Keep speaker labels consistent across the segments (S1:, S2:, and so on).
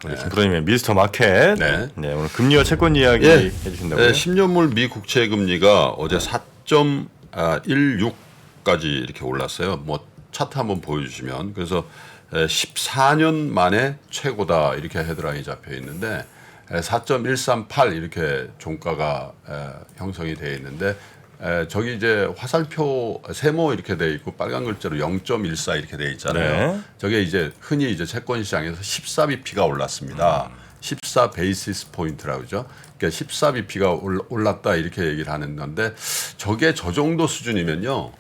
S1: 우리 김프로님의 미스터 마켓.
S2: 네.
S1: 네, 오늘 금리와 채권 이야기 해주신다고요?
S2: 네, 10년물 미 국채 금리가 어제 4.16까지 이렇게 올랐어요. 뭐 차트 한번 보여주시면 그래서 14년 만에 최고다 이렇게 헤드라인이 잡혀 있는데 4.138 이렇게 종가가 형성이 되어 있는데 저기 이제 화살표 세모 이렇게 돼 있고 빨간 글자로 0.14 이렇게 돼 있잖아요.
S1: 네.
S2: 저게 이제 흔히 이제 채권 시장에서 14bp가 올랐습니다. 14 베이시스 포인트라고 그러죠. 그러니까 14bp가 올랐다 이렇게 얘기를 하는 건데 저게 저 정도 수준이면요.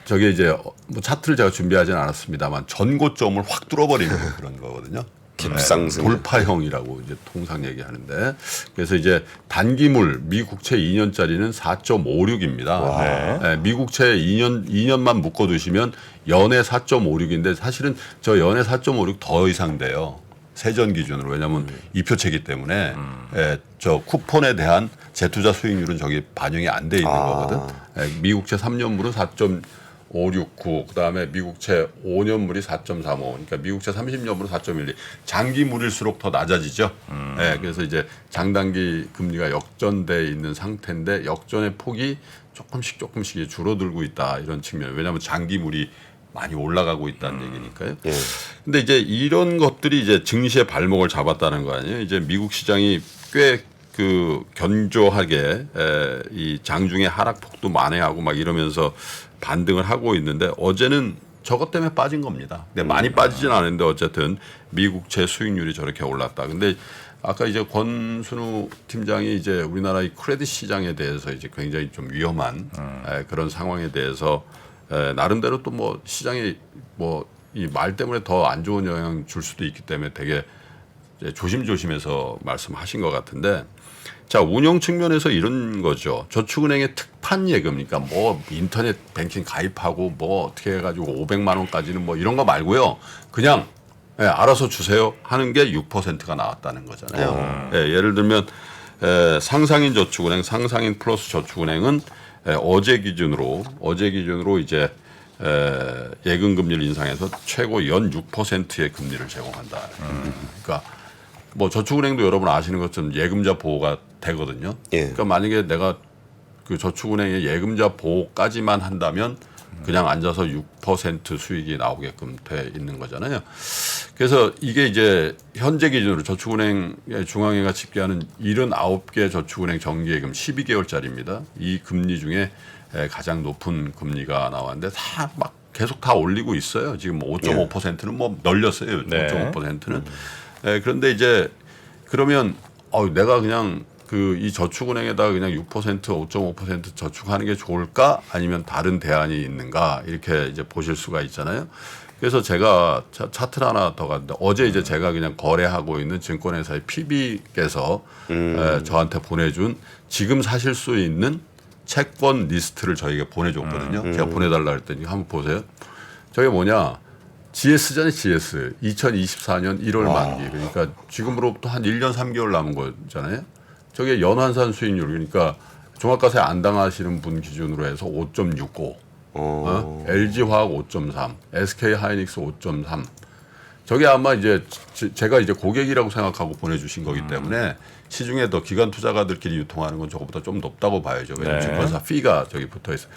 S2: 저게 이제 뭐 차트를 제가 준비하지는 않았습니다만 전고점을 확 뚫어버리는 그런 거거든요.
S3: 깁상승.
S2: 돌파형이라고 이제 통상 얘기하는데 그래서 이제 단기물 미국채 2년짜리는 4.56입니다. 미국채 2년만 묶어두시면 연에 4.56인데 사실은 저 연에 4.56 더 이상 돼요. 세전 기준으로 왜냐하면 이표채기 때문에 저 쿠폰에 대한 재투자 수익률은 저기 반영이 안 돼 있는 거거든. 미국채 3년물은 4.569, 그다음에 미국채 5년물이 4.35, 그러니까 미국채 30년물은 4.12. 장기물일수록 더 낮아지죠. 그래서 이제 장단기 금리가 역전돼 있는 상태인데 역전의 폭이 조금씩 줄어들고 있다 이런 측면. 왜냐하면 장기물이 많이 올라가고 있다는 얘기니까요. 근데 이제 이런 것들이 이제 증시의 발목을 잡았다는 거 아니에요. 이제 미국 시장이 꽤 그 견조하게 이 장중에 하락폭도 만회하고 막 이러면서 반등을 하고 있는데 어제는 저것 때문에 빠진 겁니다. 근데 많이 빠지진 않았는데 어쨌든 미국채 수익률이 저렇게 올랐다. 근데 아까 이제 권순우 팀장이 이제 우리나라 이 크레딧 시장에 대해서 이제 굉장히 좀 위험한 그런 상황에 대해서 나름대로 또 뭐 시장이 뭐 이 말 때문에 더 안 좋은 영향 줄 수도 있기 때문에 되게 조심조심해서 말씀하신 것 같은데 자 운영 측면에서 이런 거죠. 저축은행의 특판 예금, 그러니까 뭐 인터넷 뱅킹 가입하고 뭐 어떻게 해가지고 500만 원까지는 뭐 이런 거 말고요. 그냥 알아서 주세요 하는 게 6%가 나왔다는 거잖아요. 예를 들면 상상인 저축은행, 상상인 플러스 저축은행은 어제 기준으로 이제 예금 금리를 인상해서 최고 연 6%의 금리를 제공한다. 그러니까 뭐 저축은행도 여러분 아시는 것처럼 예금자 보호가 되거든요. 그러니까 만약에 내가 그 저축은행의 예금자 보호까지만 한다면 그냥 앉아서 6% 수익이 나오게끔 돼 있는 거잖아요. 그래서 이게 이제 현재 기준으로 저축은행의 중앙회가 집계하는 79개 저축은행 정기예금 12개월짜리입니다. 이 금리 중에 가장 높은 금리가 나왔는데 다 막 계속 다 올리고 있어요. 지금 뭐 5.5%는 뭐 널렸어요. 5.5%는. 그런데 이제 그러면 내가 그냥 그 이 저축은행에다가 그냥 6% 5.5% 저축하는 게 좋을까 아니면 다른 대안이 있는가 이렇게 이제 보실 수가 있잖아요. 그래서 제가 차트를 하나 더 갔는데 어제 이제 제가 그냥 거래하고 있는 증권회사의 PB께서 저한테 보내준 지금 사실 수 있는 채권 리스트를 저에게 보내줬거든요. 제가 보내달라 했더니 한번 보세요. 저게 뭐냐. GS잖아요, GS. 2024년 1월 만기. 그러니까 지금으로부터 한 1년 3개월 남은 거잖아요. 저게 연환산 수익률. 그러니까 종합과세 안 당하시는 분 기준으로 해서 5.65. LG화학 5.3. SK하이닉스 5.3. 저게 아마 이제 제가 이제 고객이라고 생각하고 보내주신 거기 때문에 시중에 더 기관 투자가들끼리 유통하는 건 저거보다 좀 높다고 봐야죠. 왜냐면 증권사 피가 저기 붙어 있어요.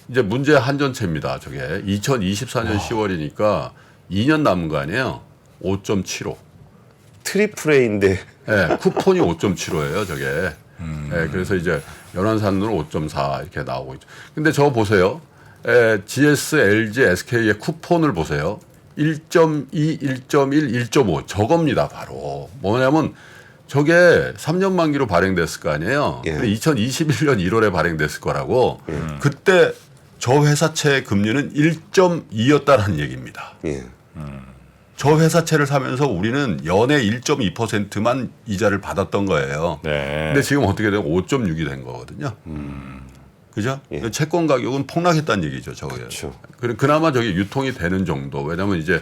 S2: 이제 문제 한전채입니다. 저게 2024년 10월이니까 2년 남은 거 아니에요. 5.75.
S3: 트리플 A인데.
S2: 쿠폰이 5.75예요. 저게. 그래서 이제 연환산으로 5.4 이렇게 나오고 있죠. 근데 저거 보세요. GS, LG, SK의 쿠폰을 보세요. 1.2, 1.1, 1.5 저겁니다. 바로. 뭐냐면 저게 3년 만기로 발행됐을 거 아니에요. 2021년 1월에 발행됐을 거라고. 그때 저 회사채 금리는 1.2였다라는 얘기입니다. 저 회사채를 사면서 우리는 연에 1.2%만 이자를 받았던 거예요. 근데 지금 어떻게 되면 5.6이 된 거거든요. 그죠? 채권 가격은 폭락했다는 얘기죠. 저거예요. 그나마 저게 유통이 되는 정도. 왜냐하면 이제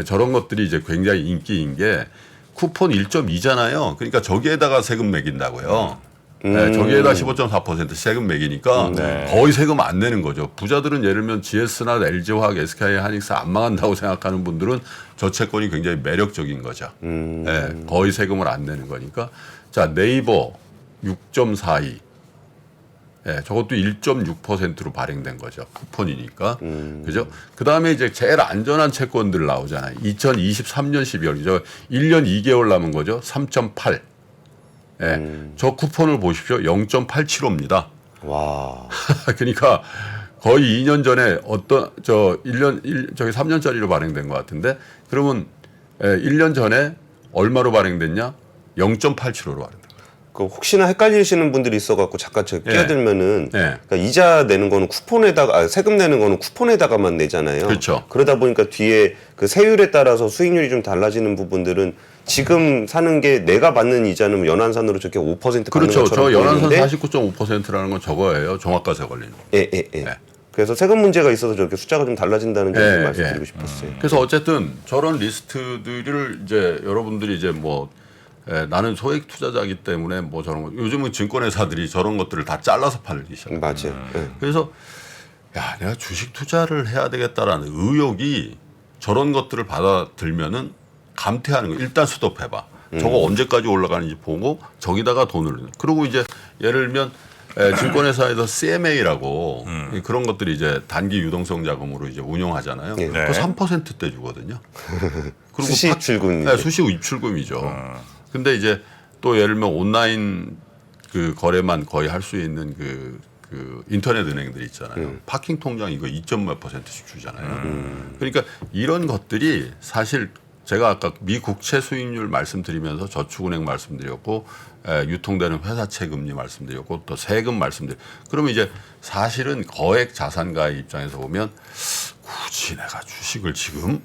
S2: 저런 것들이 이제 굉장히 인기인 게 쿠폰 1.2잖아요. 그러니까 저기에다가 세금 매긴다고요. 네, 저기에다 15.4% 세금 매기니까 거의 세금 안 내는 거죠. 부자들은 예를 들면 GS나 LG화학, SK 하이닉스 안 망한다고 생각하는 분들은 저 채권이 굉장히 매력적인 거죠. 네, 거의 세금을 안 내는 거니까. 자, 네이버 6.42. 예, 저것도 1.6%로 발행된 거죠. 쿠폰이니까. 그죠? 그 다음에 이제 제일 안전한 채권들 나오잖아요. 2023년 12월. 저 1년 2개월 남은 거죠. 3.8. 예, 저 쿠폰을 보십시오. 0.875입니다.
S3: 와.
S2: 그러니까 거의 2년 전에 어떤, 저기 3년짜리로 발행된 것 같은데 그러면 1년 전에 얼마로 발행됐냐? 0.87호로 발행된
S3: 그 혹시나 헷갈리시는 분들이 있어갖고 잠깐 저 끼어들면은
S2: 네.
S3: 그러니까 이자 내는 거는 쿠폰에다가 세금 내는 거는 쿠폰에다가만 내잖아요.
S2: 그렇죠.
S3: 그러다 보니까 뒤에 그 세율에 따라서 수익률이 좀 달라지는 부분들은 지금 사는 게 내가 받는 이자는 연한산으로 저렇게 5% 받는
S2: 그렇죠.
S3: 것처럼
S2: 저 연한산
S3: 보이는데
S2: 49.5%라는 건 저거예요. 종합과세 걸리는.
S3: 예.
S2: 네.
S3: 그래서 세금 문제가 있어서 저렇게 숫자가 좀 달라진다는 점을
S2: 예,
S3: 말씀드리고
S2: 예.
S3: 싶었어요.
S2: 그래서 어쨌든 저런 리스트들을 이제 여러분들이 이제 뭐 나는 소액 투자자이기 때문에 뭐 저런 거 요즘은 증권회사들이 저런 것들을 다 잘라서 팔기 시작해요.
S3: 맞아요. 예.
S2: 그래서 야 내가 주식 투자를 해야 되겠다라는 의욕이 저런 것들을 받아들면은 감퇴하는 거. 일단 스톱해봐. 저거 언제까지 올라가는지 보고 저기다가 돈을 넣는. 그리고 이제 예를 들면 증권회사에서 CMA라고 그런 것들이 이제 단기 유동성 자금으로 이제 운용하잖아요.
S3: 네.
S2: 그 3%대 주거든요. 그리고
S3: 수시 입출금.
S2: 네, 수시 입출금이죠. 근데 이제 또 예를 들면 온라인 그 거래만 거의 할 수 있는 그 인터넷 은행들 있잖아요. 파킹 통장 이거 2.몇 %씩 주잖아요. 그러니까 이런 것들이 사실 제가 아까 미 국채 수익률 말씀드리면서 저축은행 말씀드렸고 유통되는 회사채 금리 말씀드렸고 또 세금 말씀드렸고 그러면 이제 사실은 거액 자산가의 입장에서 보면 굳이 내가 주식을 지금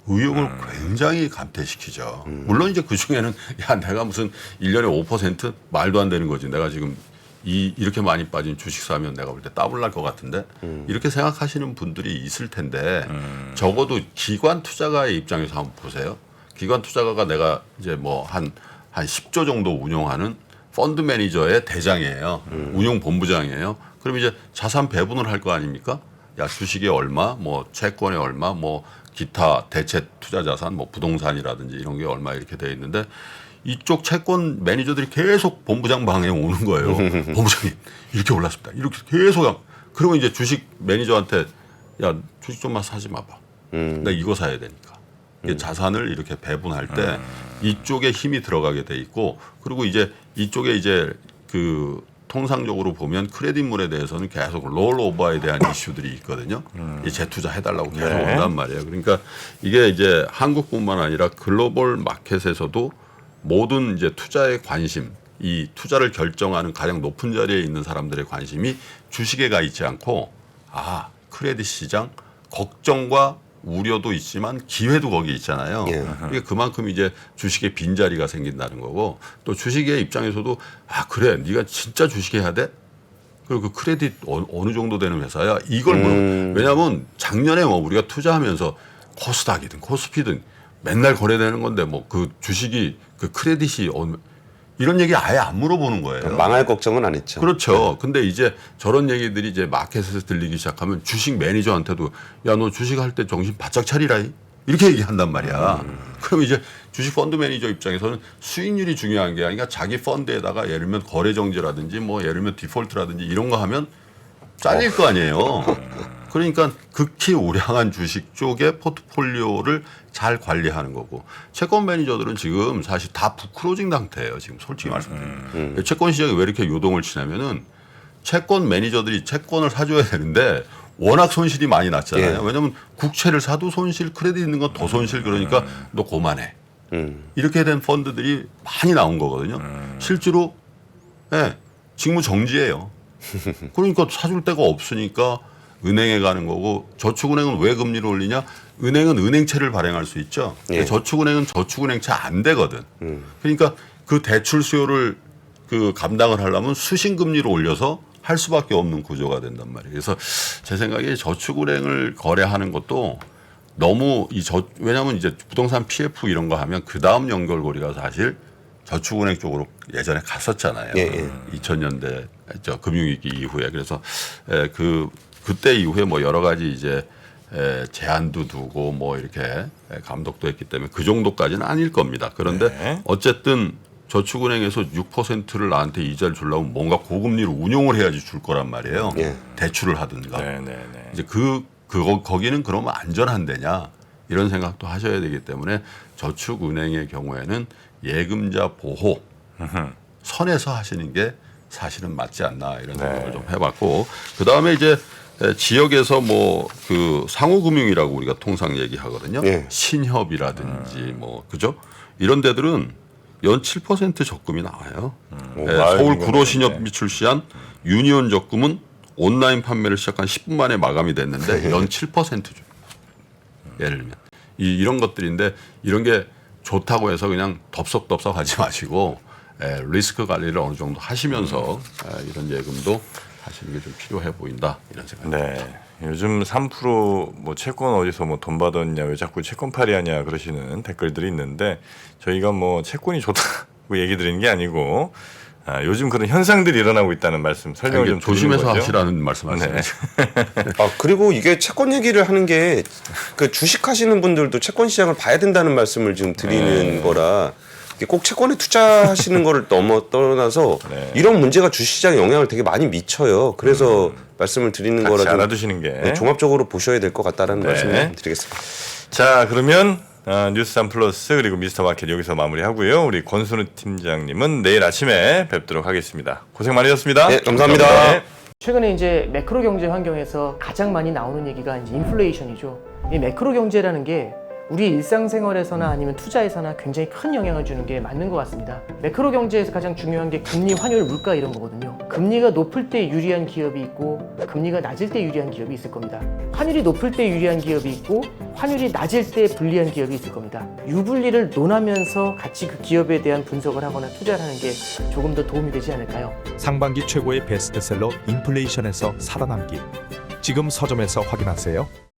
S2: 의욕을 굉장히 감퇴시키죠. 물론 이제 그 중에는 야 내가 무슨 1년에 5% 말도 안 되는 거지. 내가 지금 이렇게 많이 빠진 주식 사면 내가 볼 때 따블 날 것 같은데 이렇게 생각하시는 분들이 있을 텐데 적어도 기관 투자가의 입장에서 한번 보세요. 기관 투자가가 내가 이제 뭐 한 10조 정도 운용하는 펀드 매니저의 대장이에요. 운용 본부장이에요. 그럼 이제 자산 배분을 할 거 아닙니까? 야 주식에 얼마, 뭐 채권에 얼마, 뭐 기타 대체 투자 자산, 뭐 부동산이라든지 이런 게 얼마 이렇게 돼 있는데 이쪽 채권 매니저들이 계속 본부장 방에 오는 거예요. 본부장님 이렇게 올랐습니다. 이렇게 계속 그러면 이제 주식 매니저한테 야 주식 좀만 사지 마봐. 나 이거 사야 되니까. 이게 자산을 이렇게 배분할 때 이쪽에 힘이 들어가게 돼 있고 그리고 이제 이쪽에 이제 그 통상적으로 보면 크레딧물에 대해서는 계속 롤오버에 대한 이슈들이 있거든요. 재투자 해달라고 계속 온단 말이에요. 그러니까 이게 이제 한국뿐만 아니라 글로벌 마켓에서도 모든 이제 투자의 관심, 이 투자를 결정하는 가장 높은 자리에 있는 사람들의 관심이 주식에 가 있지 않고 크레딧 시장 걱정과 우려도 있지만 기회도 거기 있잖아요. 그러니까 그만큼 이제 주식에 빈자리가 생긴다는 거고 또 주식의 입장에서도 그래 네가 진짜 주식해야 돼? 그리고 그 크레딧 어느 정도 되는 회사야? 이걸 왜냐하면 작년에 뭐 우리가 투자하면서 코스닥이든 코스피든 맨날 거래되는 건데 뭐 그 주식이 그 크레딧이 이런 얘기 아예 안 물어보는 거예요.
S3: 망할 걱정은 안 했죠.
S2: 그렇죠. 근데 이제 저런 얘기들이 이제 마켓에서 들리기 시작하면 주식 매니저한테도 야, 너 주식할 때 정신 바짝 차리라. 이렇게 얘기한단 말이야. 그럼 이제 주식 펀드 매니저 입장에서는 수익률이 중요한 게 아니라 자기 펀드에다가 예를 들면 거래 정지라든지 뭐 예를 들면 디폴트라든지 이런 거 하면 잘릴 거 아니에요. 그러니까 극히 우량한 주식 쪽의 포트폴리오를 잘 관리하는 거고 채권 매니저들은 지금 사실 다 부크로징 상태예요. 지금 솔직히 말씀드리면 채권 시장이 왜 이렇게 요동을 치냐면은 채권 매니저들이 채권을 사줘야 되는데 워낙 손실이 많이 났잖아요. 왜냐하면 국채를 사도 손실, 크레딧 있는 건 더 손실 그러니까 너 고만해. 이렇게 된 펀드들이 많이 나온 거거든요. 실제로 직무 정지예요. 그러니까 사줄 데가 없으니까 은행에 가는 거고 저축은행은 왜 금리를 올리냐? 은행은 은행채를 발행할 수 있죠. 저축은행은 저축은행채 안 되거든. 그러니까 그 대출 수요를 그 감당을 하려면 수신금리를 올려서 할 수밖에 없는 구조가 된단 말이에요. 그래서 제 생각에 저축은행을 거래하는 것도 너무 왜냐하면 이제 부동산 PF 이런 거 하면 그 다음 연결고리가 사실 저축은행 쪽으로 예전에 갔었잖아요.
S3: 예, 예.
S2: 2000년대 금융위기 이후에. 그래서 그때 이후에 뭐 여러 가지 이제 제한도 두고 뭐 이렇게 감독도 했기 때문에 그 정도까지는 아닐 겁니다. 그런데
S1: 네.
S2: 어쨌든 저축은행에서 6%를 나한테 이자를 주려면 뭔가 고금리로 운용을 해야지 줄 거란 말이에요.
S3: 예.
S2: 대출을 하든가.
S1: 네네네.
S2: 이제 거기는 그러면 안전한 데냐 이런 생각도 하셔야 되기 때문에 저축은행의 경우에는 예금자 보호 선에서 하시는 게 사실은 맞지 않나 이런 생각을
S1: 네.
S2: 좀 해봤고 그 다음에 이제 지역에서 뭐 그 상호금융이라고 우리가 통상 얘기하거든요.
S3: 네.
S2: 신협이라든지 뭐 그죠? 이런 데들은 연 7% 적금이 나와요.
S1: 마을
S2: 서울
S1: 인근인데.
S2: 구로신협이 출시한 유니온 적금은 온라인 판매를 시작한 10분 만에 마감이 됐는데 연 7% 줘. 예를 들면 이런 것들인데 이런 게 좋다고 해서 그냥 덥석덥석 하지 마시고 리스크 관리를 어느 정도 하시면서 이런 예금도 하시는 게 좀 필요해 보인다 이런 생각입니다.
S1: 네. 요즘 3%뭐 채권 어디서 뭐 돈 받았냐 왜 자꾸 채권 팔이하냐 그러시는 댓글들이 있는데 저희가 뭐 채권이 좋다고 얘기 드리는 게 아니고 요즘 그런 현상들이 일어나고 있다는 말씀 설명을 좀
S2: 조심해서
S1: 드리는 거죠.
S2: 하시라는 말씀하시네요.
S3: 아 그리고 이게 채권 얘기를 하는 게 그 주식하시는 분들도 채권 시장을 봐야 된다는 말씀을 지금 드리는 거라 이게 꼭 채권에 투자하시는 거를 떠나서
S1: 네.
S3: 이런 문제가 주시장에 영향을 되게 많이 미쳐요. 그래서 말씀을 드리는
S1: 같이
S3: 거라 좀
S1: 알아두시는 게.
S3: 네, 종합적으로 보셔야 될 것 같다라는
S1: 네.
S3: 말씀을 드리겠습니다.
S1: 자 그러면 뉴스3 플러스 그리고 미스터 마켓 여기서 마무리하고요. 우리 권순우 팀장님은 내일 아침에 뵙도록 하겠습니다. 고생 많으셨습니다.
S3: 네, 감사합니다.
S1: 네.
S4: 최근에 이제 매크로 경제 환경에서 가장 많이 나오는 얘기가 이제 인플레이션이죠. 이 매크로 경제라는 게 우리 일상생활에서나 아니면 투자에서나 굉장히 큰 영향을 주는 게 맞는 것 같습니다. 매크로 경제에서 가장 중요한 게 금리, 환율, 물가 이런 거거든요. 금리가 높을 때 유리한 기업이 있고 금리가 낮을 때 유리한 기업이 있을 겁니다. 환율이 높을 때 유리한 기업이 있고 환율이 낮을 때 불리한 기업이 있을 겁니다. 유불리를 논하면서 같이 그 기업에 대한 분석을 하거나 투자를 하는 게 조금 더 도움이 되지 않을까요?
S5: 상반기 최고의 베스트셀러 인플레이션에서 살아남기. 지금 서점에서 확인하세요.